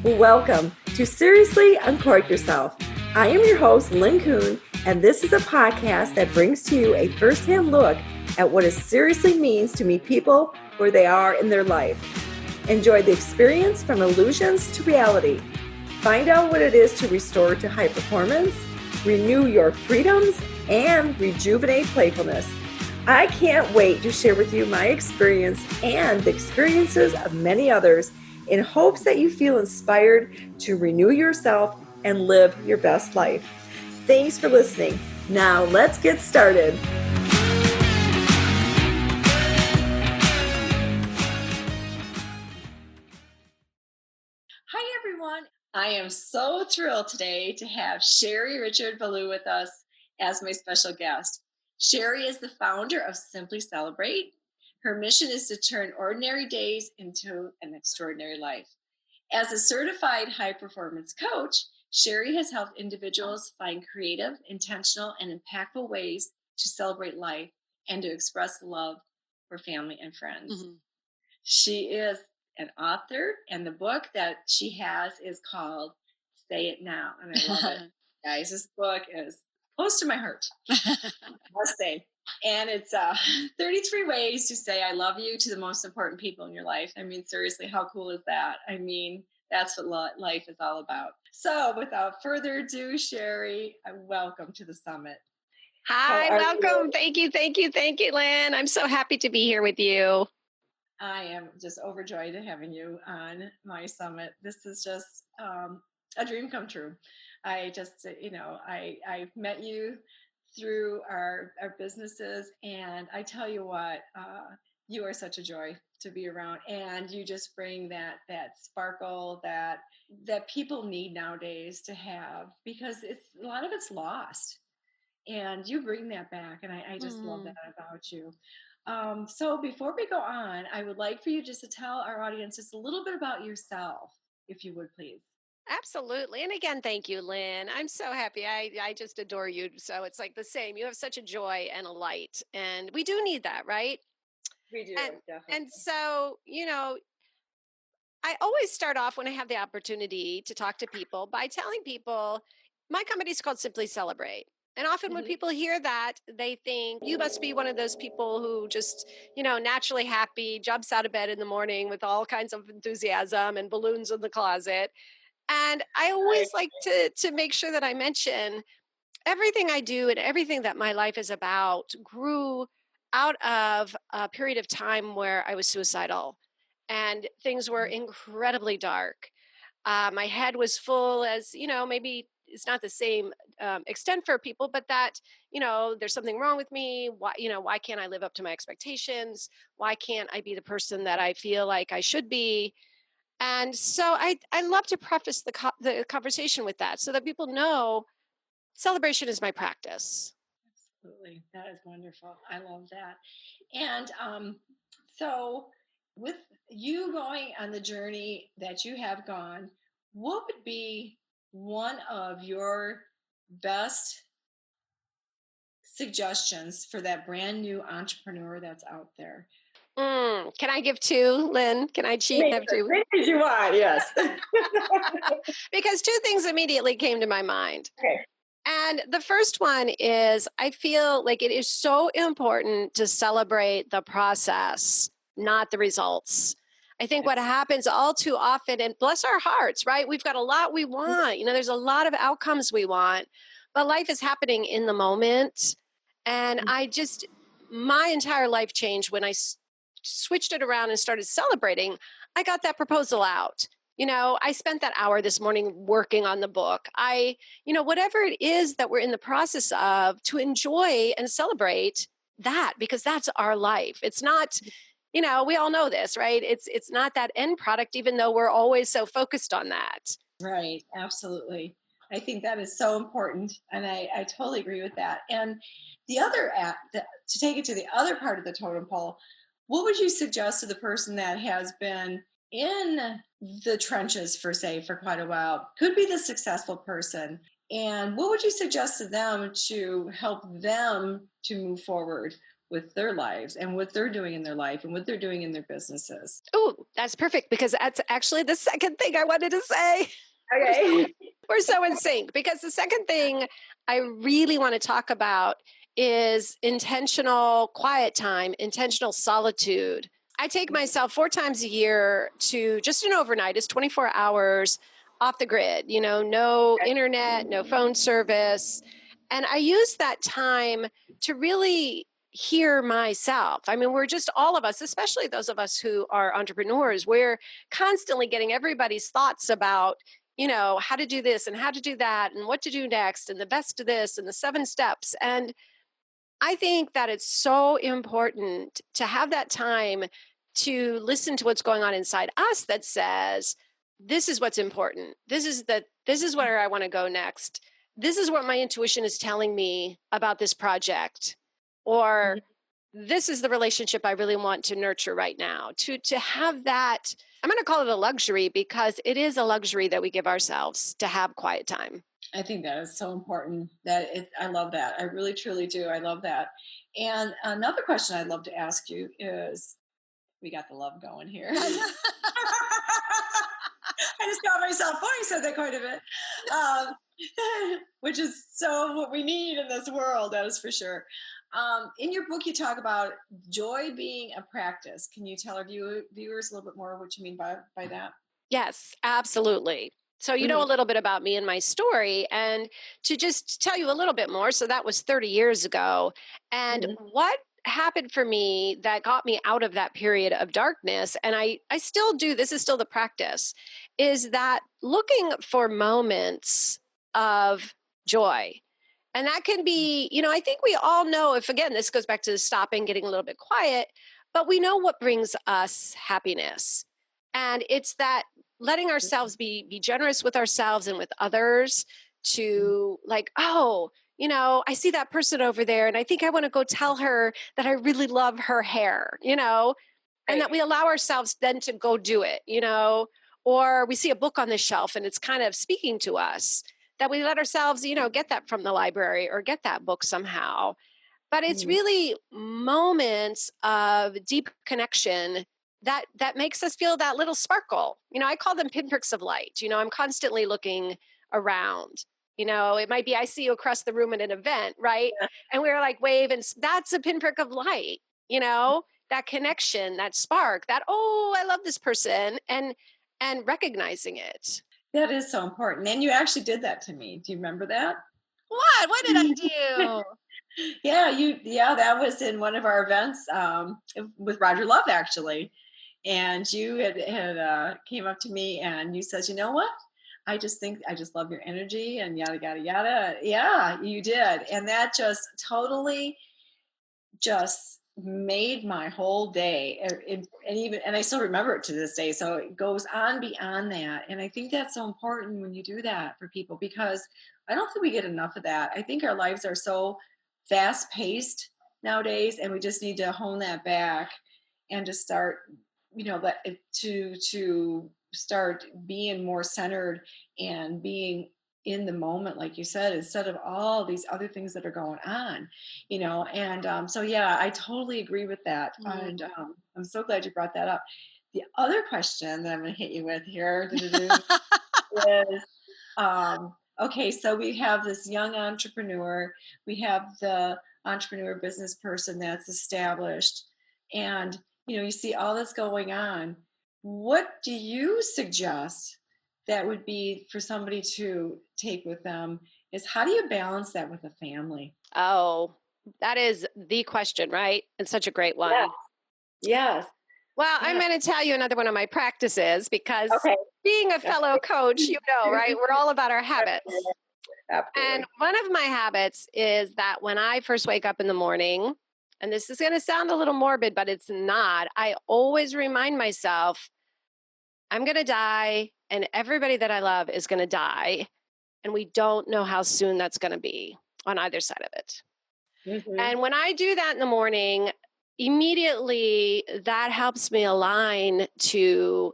Welcome to Seriously Uncork Yourself. I am your host, Lynn Kuhn, and this is a podcast that brings to you a firsthand look at what it seriously means to meet people where they are in their life. Enjoy the experience from illusions to reality. Find out what it is to restore to high performance, renew your freedoms, and rejuvenate playfulness. I can't wait to share with you my experience and the experiences of many others in hopes that you feel inspired to renew yourself and live your best life. Thanks for listening. Now let's get started. Hi everyone. I am so thrilled today to have Sherry Richert Belul with us as my special guest. Sherry is the founder of Simply Celebrate. Her mission is to turn ordinary days into an extraordinary life. As a certified high-performance coach, Sherry has helped individuals find creative, intentional, and impactful ways to celebrate life and to express love for family and friends. Mm-hmm. She is an author, and the book that she has is called Say It Now, and I love it. Guys, this book is close to my heart, I must say. And it's 33 ways to say I love you to the most important people in your life. I mean, seriously, how cool is that? I mean, that's what life is all about. So without further ado, Sherry, welcome to the summit. Hi, welcome. Thank you, Lynn. I'm so happy to be here with you. I am just overjoyed at having you on my summit. This is just a dream come true. I just, I've met you through our businesses, and I tell you what, you are such a joy to be around, and you just bring that sparkle that people need nowadays to have, because a lot of it's lost, and you bring that back, and I just love that about you. So before we go on, I would like for you just to tell our audience just a little bit about yourself, if you would, please. Absolutely. And again, thank you, Lynn. I'm so happy. I just adore you. So it's like the same. You have such a joy and a light. And we do need that, right? We do, definitely. And so, I always start off when I have the opportunity to talk to people by telling people my company is called Simply Celebrate. And often when people hear that, they think you must be one of those people who just, naturally happy, jumps out of bed in the morning with all kinds of enthusiasm and balloons in the closet. And I always like to make sure that I mention everything I do and everything that my life is about grew out of a period of time where I was suicidal and things were incredibly dark. My head was full, as maybe it's not the same extent for people, but that, there's something wrong with me. Why can't I live up to my expectations? Why can't I be the person that I feel like I should be? And so I love to preface the conversation with that so that people know celebration is my practice. Absolutely. That is wonderful. I love that. And so with you going on the journey that you have gone, what would be one of your best suggestions for that brand new entrepreneur that's out there? Can I give two, Lynn? Can I cheat and have two? As you want, yes. Because two things immediately came to my mind. Okay. And the first one is I feel like it is so important to celebrate the process, not the results. I think what happens all too often, and bless our hearts, right? We've got a lot we want. There's a lot of outcomes we want, but life is happening in the moment. And my entire life changed when I switched it around and started celebrating. I got that proposal out. I spent that hour this morning working on the book. Whatever it is that we're in the process of, to enjoy and celebrate that, because that's our life. It's not, we all know this, right? It's not that end product, even though we're always so focused on that. Right. Absolutely. I think that is so important. And I totally agree with that. And the other to take it to the other part of the totem pole, what would you suggest to the person that has been in the trenches for quite a while, could be the successful person, and what would you suggest to them to help them to move forward? with their lives and what they're doing in their life and what they're doing in their businesses. Oh, that's perfect because that's actually the second thing I wanted to say. Okay. We're so in sync because the second thing I really want to talk about is intentional quiet time, intentional solitude. I take myself 4 times a year to just an overnight. It's 24 hours off the grid, no internet, no phone service. And I use that time to really hear myself. I mean, we're just all of us, especially those of us who are entrepreneurs, we're constantly getting everybody's thoughts about how to do this and how to do that and what to do next and the best of this and the 7 steps. And I think that it's so important to have that time to listen to what's going on inside us that says, this is what's important. This is where I want to go next. This is what my intuition is telling me about this project. Or this is the relationship I really want to nurture right now. To have that, I'm going to call it a luxury because it is a luxury that we give ourselves to have quiet time. I think that is so important. I love that. I really truly do. I love that. And another question I'd love to ask you is, we got the love going here. I just got myself voice said that quite a bit, which is so what we need in this world. That is for sure. In your book, you talk about joy being a practice. Can you tell our viewers a little bit more what you mean by that? Yes, absolutely. So you know a little bit about me and my story, and to just tell you a little bit more. So that was 30 years ago. And what happened for me that got me out of that period of darkness, and I still do, this is still the practice, is that looking for moments of joy. And that can be, I think we all know, if again, this goes back to stopping, getting a little bit quiet, but we know what brings us happiness. And it's that letting ourselves be generous with ourselves and with others to like, oh, I see that person over there and I think I want to go tell her that I really love her hair, and that we allow ourselves then to go do it, or we see a book on the shelf and it's kind of speaking to us, that we let ourselves, get that from the library or get that book somehow. But it's really moments of deep connection that makes us feel that little sparkle. I call them pinpricks of light. I'm constantly looking around. It might be I see you across the room at an event, right? Yeah. And we're like wave, and that's a pinprick of light. That connection, that spark, that I love this person, and recognizing it. That is so important. And you actually did that to me. Do you remember that? What did I do? Yeah, that was in one of our events with Roger Love, actually. And you had came up to me and you said, you know what? I just love your energy and yada, yada, yada. Yeah, you did. And that just totally just made my whole day. And I still remember it to this day. So it goes on beyond that. And I think that's so important when you do that for people, because I don't think we get enough of that. I think our lives are so fast paced nowadays, and we just need to hone that back and to start, to start being more centered and being in the moment, like you said, instead of all these other things that are going on, and so yeah, I totally agree with that. And I'm so glad you brought that up. The other question that I'm going to hit you with here is, okay, so we have this young entrepreneur, we have the entrepreneur business person that's established, and you see all this going on. What do you suggest that would be for somebody to take with them? Is how do you balance that with a family? Oh, that is the question, right? And such a great one. Yeah. Yes. Well, I'm going to tell you another one of my practices because Okay. being a fellow coach, right? We're all about our habits. Absolutely. And one of my habits is that when I first wake up in the morning, and this is going to sound a little morbid, but it's not, I always remind myself, I'm going to die and everybody that I love is going to die. And we don't know how soon that's going to be on either side of it. And when I do that in the morning, immediately that helps me align to,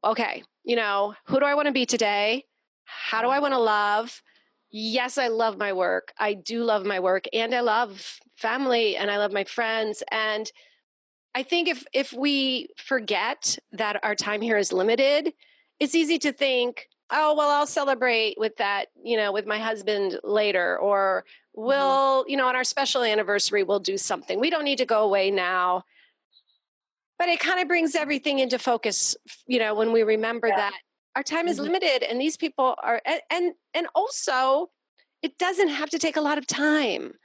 okay, who do I want to be today? How do I want to love? Yes, I love my work. I do love my work, and I love family, and I love my friends. And I think if we forget that our time here is limited, it's easy to think, oh, well, I'll celebrate with that, with my husband later, or Mhm. we'll, on our special anniversary, we'll do something. We don't need to go away now. But it kind of brings everything into focus, when we remember Yeah. that our time is Mhm. limited and these people are, and also it doesn't have to take a lot of time.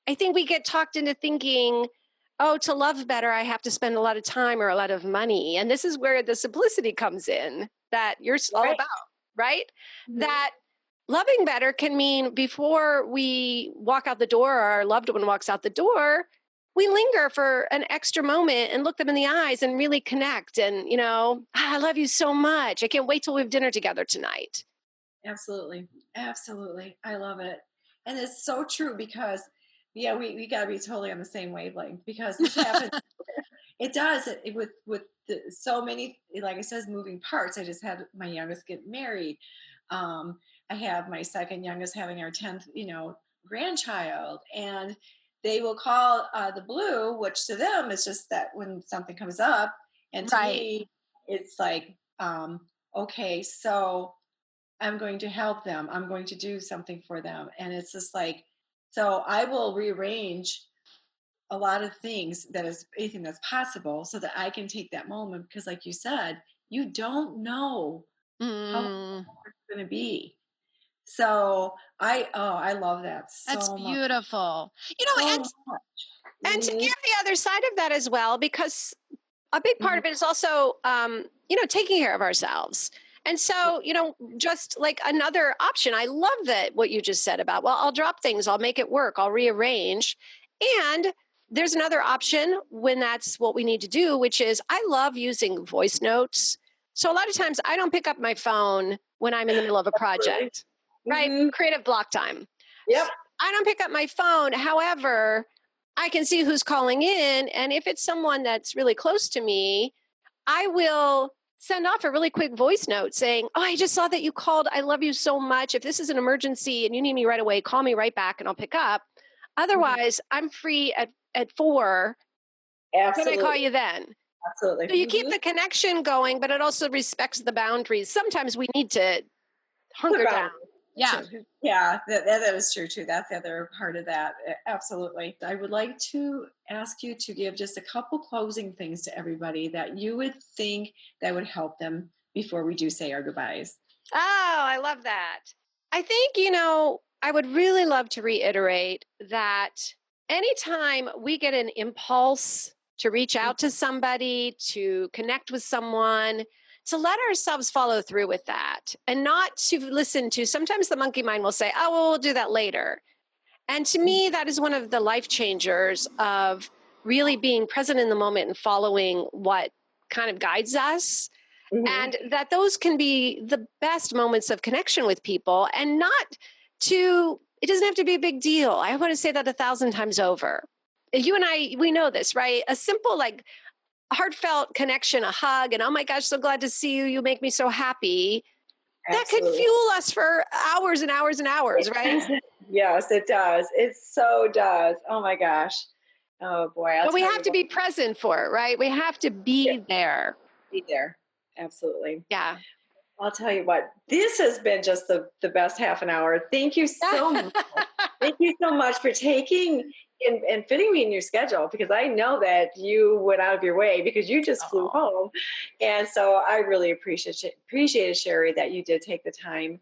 I think we get talked into thinking, oh, to love better, I have to spend a lot of time or a lot of money. And this is where the simplicity comes in that you're all Right. about, right? Mhm. That loving better can mean before we walk out the door or our loved one walks out the door, we linger for an extra moment and look them in the eyes and really connect. And, I love you so much. I can't wait till we have dinner together tonight. Absolutely. Absolutely. I love it. And it's so true because, yeah, we got to be totally on the same wavelength because this happens. It does with so many, like I says, moving parts. I just had my youngest get married. I have my second youngest having our 10th, grandchild, and they will call the blue, which to them is just that when something comes up, and to Right. me, it's like, okay, so I'm going to help them. I'm going to do something for them, and it's just like, so I will rearrange a lot of things that is anything that's possible so that I can take that moment because like you said, you don't know how long Mm. it's going to be. So I love that That's so much. beautiful. So And much. and to Hmm. give the other side of that as well, because a big part Hmm. of it is also, taking care of ourselves. And so, just like another option, I love that what you just said about, well, I'll drop things, I'll make it work, I'll rearrange. And there's another option when that's what we need to do, which is I love using voice notes. So a lot of times I don't pick up my phone when I'm in the middle of a Absolutely. project, right? Hmm. Creative block time. Yep. I don't pick up my phone. However, I can see who's calling in. And if it's someone that's really close to me, I will send off a really quick voice note saying, oh, I just saw that you called. I love you so much. If this is an emergency and you need me right away, call me right back and I'll pick up. Hmm. Otherwise, I'm free at 4. Can I call Absolutely. you then? Absolutely. So you keep Hmm. the connection going, but it also respects the boundaries. Sometimes we need to Put hunker down. boundaries. Yeah. Yeah, that is true too. That's the other part of that. Absolutely. I would like to ask you to give just a couple closing things to everybody that you would think that would help them before we do say our goodbyes. Oh, I love that. I think, I would really love to reiterate that anytime we get an impulse to reach out to somebody, to connect with someone, to let ourselves follow through with that and not to listen to, sometimes the monkey mind will say, oh, well, we'll do that later. And to me, that is one of the life changers of really being present in the moment and following what kind of guides us, Mm-hmm. and that those can be the best moments of connection with people, and not to, it doesn't have to be a big deal. I want to say that 1,000 times over. You and I, we know this, right? A simple, like, heartfelt connection, a hug, and oh my gosh, so glad to see you, you make me so happy, that could Absolutely. fuel us for hours and hours and hours, right? Yes, it does. It so does. Oh my gosh. Oh boy, I'll But we tell have you to what. be present for it, right? We have to Yeah, be there. be there. Absolutely. Yeah. I'll tell you what. This has been just the best half an hour. Thank you so much. Thank you so much for taking and fitting me in your schedule because I know that you went out of your way because you just flew Oh. home. And so I really appreciated Sherry that you did take the time,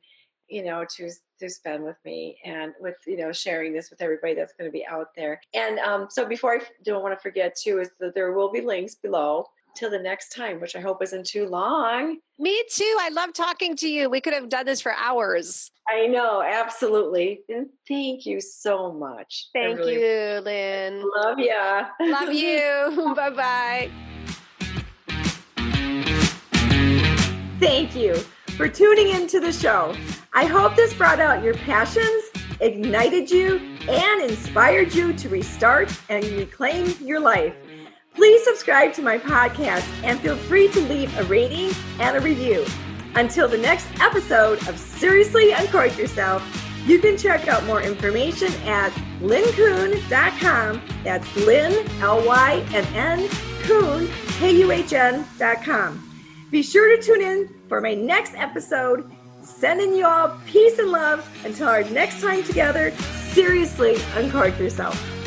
to spend with me and with, sharing this with everybody that's going to be out there. And so before don't want to forget too, is that there will be links below till the next time, which I hope isn't too long. Me too. I love talking to you. We could have done this for hours. I know, absolutely. And thank you so much. I Thank really you, Lynn. love ya. Love you. Bye bye. Thank you for tuning into the show. I hope this brought out your passions, ignited you, and inspired you to restart and reclaim your life. Please subscribe to my podcast and feel free to leave a rating and a review. Until the next episode of Seriously Uncork Yourself, You can check out more information at lynnkuhn.com. That's Lynn, Lynn, Kuhn, Kuhn.com. Be sure to tune in for my next episode. Sending you all peace and love until our next time together. Seriously, uncork yourself.